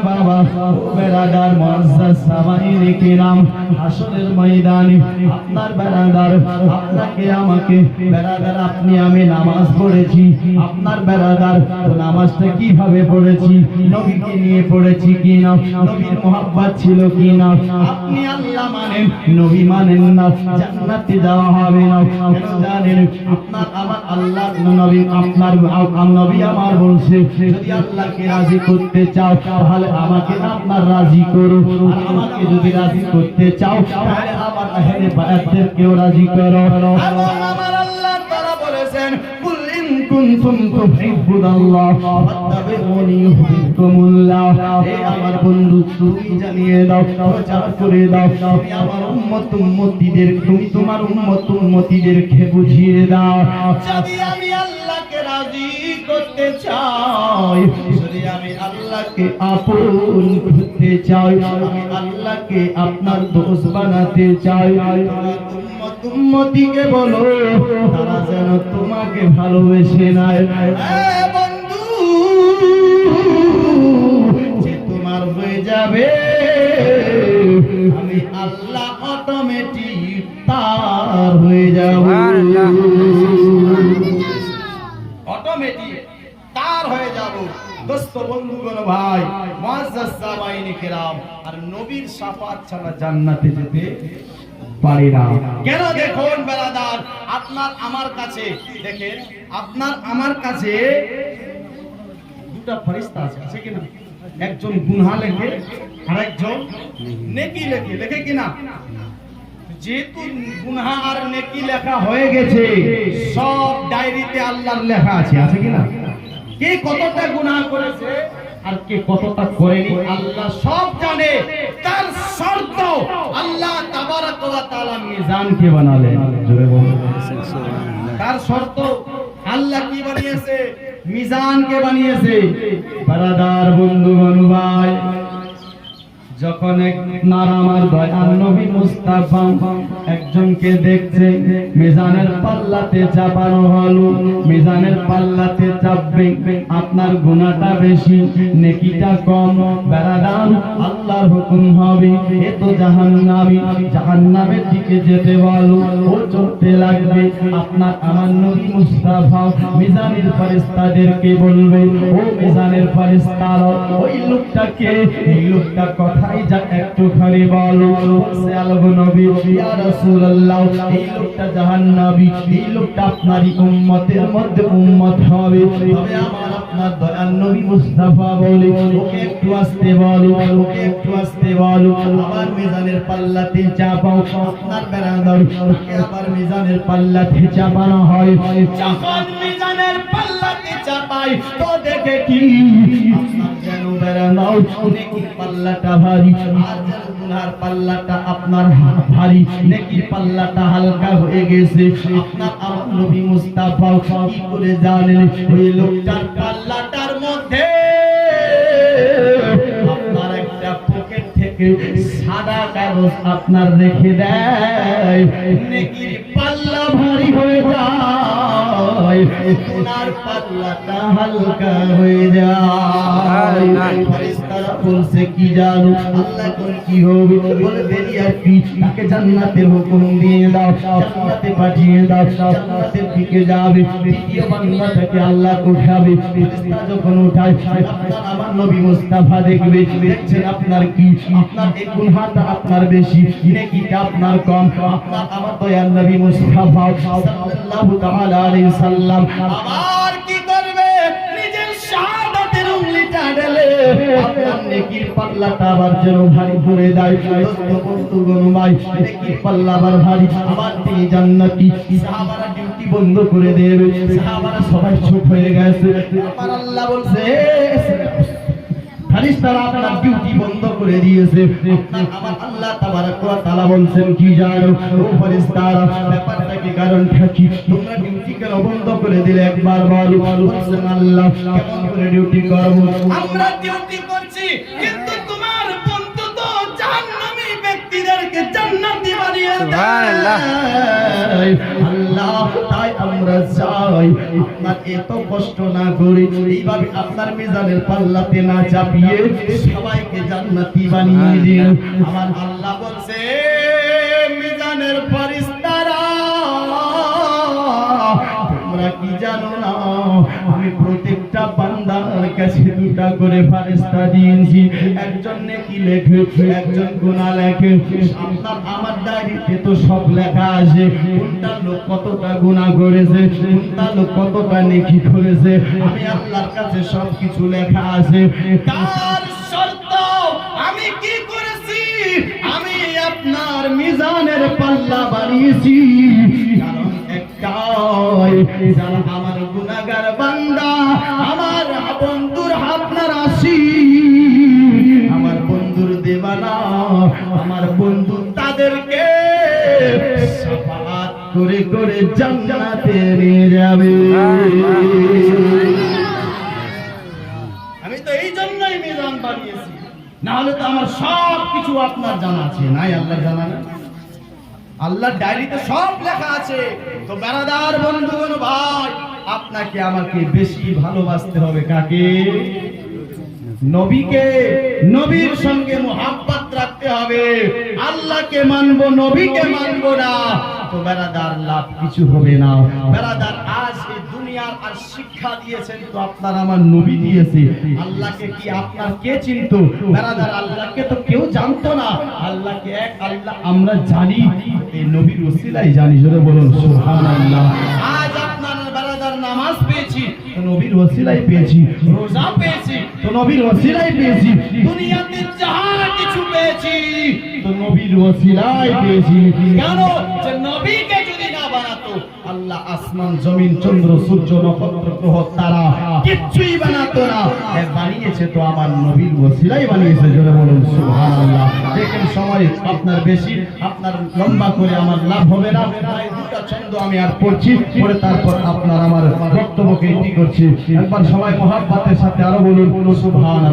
বাবা বেরাদার মুআজ্জাজ সামাইনে কিরাম হাসরের ময়দানে আপনার বেরাদার আপনাকে আমাকে বেরাদার আপনি আমি নামাজ পড়েছি আপনার বেরাদার নামাজটা কিভাবে পড়েছি নবীকে নিয়ে পড়েছি কিনা নবীর মোহাব্বত ছিল কিনা আপনি আল্লাহ মানেন নবী মানেন না জান্নাতে যাওয়া হবে না কেন জানেন আপনার আমার আল্লাহ নবী আপনার নবী আমার বলছে যদি আল্লাহকে রাজি করতে চাও তাহলে আমাকে আপনার রাজি করো আর আমাকে যদি রাজি করতে চাও তাহলে আমার আহলে বায়াতদেরকেও রাজি করো আমার আল্লাহ তাআলা বলেছেন কুল ইন কুনতুম তুহিব্বুনাল্লাহ ফাত্তাবিউনি ইউহিব্বুকুমুল্লাহ হে আমার বন্ধু তুমি জানিয়ে দাও প্রচার করে দাও তুমি আমার উম্মতদের তুমি তোমার উম্মতদেরকে বুঝিয়ে দাও যদি আমি আল্লাহকে রাজি করতে চাই যদি আমি আল্লাহকে আপন করতে চাই আমি আল্লাহকে আপনার দোস্ত বানাতে চাই উম্মতিকে বলো তারা যেন তোমাকে ভালোবেসে নেয় বন্ধু যে তোমার হয়ে যাবে আমি আল্লাহ অটোমেটিক তার হয়ে যাব অটোমেটিক তার হয়ে যাব দোস্ত বন্ধুগণ ভাই মুআজ্জাজ সামাইনে কিরাম আর নবীর শাফাত ছাড়া জান্নাতে যেতে পারি না কেন দেখুন বেরাদার আপনার আমার কাছে দেখেন আপনার আমার কাছে দুটো ফেরেশতা আছে কি না একজন গুনাহ লেখে আর একজন নেকি লেখে লেখে কি না যেহেতু গুনাহ আর নেকি লেখা হয়ে গেছে সব ডায়েরিতে আল্লাহর লেখা আছে কি না কে কতটা গুনাহ করেছে আর কে কতটা করেনি আল্লাহ সব জানে তার শর্ত আল্লাহ তাবারাক ওয়া তাআলা মিজান কে বানালেন জোরে বলুন সুবহানাল্লাহ তার শর্ত আল্লাহ কি বানিয়েছে মিজান কে বানিয়েছে বারাদার বন্ধুগণ ভাই যখন আপনার আমার দয়ার নবী মুস্তাফা একজনকে দেখছে মিজানের পাল্লাতে চাপানো হলো মিজানের পাল্লাতে চাপবে আপনার গুনাহটা বেশি নেকিটা কম বেরাদার আল্লাহর হুকুম হবে এ তো জাহান্নামের দিকে যেতে বলো ও চলতে লাগবে আপনার আমার নবী মুস্তাফা মিজানের ফেরেশতাদেরকে বলবে ও মিজানের ফেরেশতারা ওই লোকটাকে এই লোকটা কথা একটুখানি বলো সে আল্লাহর নবী ইয়া রাসূলুল্লাহ এই লোকটা জাহান্নামী এই লোকটা আপনারই উম্মতের মধ্যে উম্মত হবে তবে আমার আপনার দয়ার নবী মুস্তাফা বলে ওকে একটু আস্তে বলো ওকে একটু আস্তে বলো আবার মিজানের পাল্লাতে চাপাও আপনার বেরাদার ওকে আবার মিজানের পাল্লাতে চাপানো হয় যখন মিজানের পাল্লাতে চাপাই তো দেখে কি আপনার যেন বেরাদার নেকি পাল্লাটা ভারী আর গুনার পাল্লাটা আপনার ভারী নেকির পাল্লাটা হালকা হয়ে গেছে আপনার আমার নবী মুস্তাফা কি করে জানেন ওই লোকটার পাল্লাটার মধ্যে আপনার একটা পকেট থেকে সাদা কাগজ আপনার রেখে দেয় নেকির পাল্লা ভারী হয়ে যায় গুনার পাল্লাটা হালকা হয়ে যায় ফেরেশতারা বলছে কি জানো আল্লাহ কোন কি হবে বলে দেরি আর কি তাকে জান্নাতের হুকুম দিয়ে দাও জান্নাতে পাঠিয়ে দাও জান্নাতের দিকে যাবে দ্বিতীয় বান্দাটাকে আল্লাহ উঠাবে ফেরেশতা যখন উঠায় আপনার আমার নবী মুস্তাফা দেখবে দেখছেন আপনার কি আপনার এই গুনাহটা আপনার বেশি নেকিটা আপনার কম আপনার আমার দয়ার নবী মুস্তাফা সাল্লাল্লাহু তাআলা আলাইহি সাল্লাম আবার কি করবে নিজের শাহাদাতের উংলিটা ঢেলে আপনার নেকির পাল্লাটা আবার যেন ভারী করে দেয় দোস্ত বন্ধুগণ ভাই নেকির পাল্লা আবার ভারী আবার তিনি জান্নাতি সাহাবারা ডিউটি বন্ধ করে দেবে সাহাবারা সবাই চুপ হয়ে গেছে আমার আল্লাহ বলছে ফেরেশতারা আপনার ডিউটি বন্ধ করে দিয়েছে আমার আল্লাহ তাবারক ওয়া তাআলা বলছেন কি জানো ও ফেরেশতারা ব্যাপারটা কি কারণটা কি তোমরা ডিউটি কেন বন্ধ করে দিলে একবার বলো বলছেন আল্লাহ কেমন করে ডিউটি করব আমরা ডিউটি করছি কিন্তু তোমার বন্ধু তো জাহান্নামী ব্যক্তিদেরকে জান্নাতি বানিয়ে দেয় সুবহানাল্লাহ আল্লাহ তাই আমরা চাই আপনার এত কষ্ট না করে এইভাবে আপনার মিজানের পাল্লাতে না চাপিয়ে সবাইকে জান্নাতি বানিয়ে দিন। আমার আল্লাহ বলছে মিজানের ফেরেশতারা তোমরা কি জানো না আমি প্রত্যেকটা বান্দার কাছে দুটা করে ফেরেশতা দিয়েছি, একজন নেকি লেখে একজন গুনাহ লেখে। আপনার আমার ডায়েরিতে তো সব লেখা আছে, কোনটা লোক কতটা গুনাহ করেছে, কোনটা লোক কতটা নেকি করেছে, আমি আল্লাহর কাছে সব কিছু লেখা আছে। তার শর্ত আমি কি করেছি, আমি আপনার মিজানের পাল্লা বানিয়েছি কারণ একটাই, যারা আমার গুনাহগার বান্দা আমার বন্ধুর আপনার আসি, আমার বন্ধুর দেবানা আমার বন্ধু তাদেরকে শাফাআত করে করে জান্নাতে নিয়ে যাবে। আমি তো এই জন্যই মিজান বানিয়েছি, না হলে তো আমার সব কিছু আপনার জানা আছে। নাই আল্লাহ জানা না, আল্লাহর ডায়েরিতে সব লেখা আছে। তো বেরাদার বন্ধুগণ ভাই, আপনাকে আমাকে বেশি ভালোবাসতে হবে কাকে? নবীকে। নবীর সঙ্গে মুহাব্বত রাখতে হবে। আল্লাহকে মানবো নবীকে মানবো না তো বেরাদার লাভ কিছু হবে না। বেরাদার আজ এই দুনিয়ার আর শিক্ষা দিয়েছেন তো আপনার আমার নবী দিয়েছে। আল্লাহকে কি আপনার কে চিনতো? বেরাদার আল্লাহকে তো কেউ জানতো না। আল্লাহকে এক আল্লাহ আমরা জানি, এই নবীর ওসিলায় জানি। জোরে বলুন সুবহানাল্লাহ। আজ আপনার বেরাদার নামাজ পেয়েছি তো নবীর ওসিলায় পেয়েছি, রোজা পেয়েছি তো নবীর ওসিলায় পেয়েছি, দুনিয়াতে যাহা কিছু পেয়েছি তো নবীর ওসিলায় পেয়েছি। কেন? যে নবীকে যদি না বানাতো আল্লাহ আসমান জমিন চন্দ্র সূর্য নক্ষত্র গ্রহ তারা কিছুই বানাতো না। বানিয়েছে তো আমার নবীর ওসিলায় বানিয়েছে। জোরে বলুন সুবহানাল্লাহ। দেখেন সময় আপনার বেশি, আপনার লম্বা করে আমার লাভ হবে না। তাই দুটা ছন্দ আমি আর পড়ছি, পরে তারপর আপনার আমার বক্তব্যকে এটি করছি। একবার সবাই মুহাব্বতের সাথে আরো বলুন সুবহানাল্লাহ।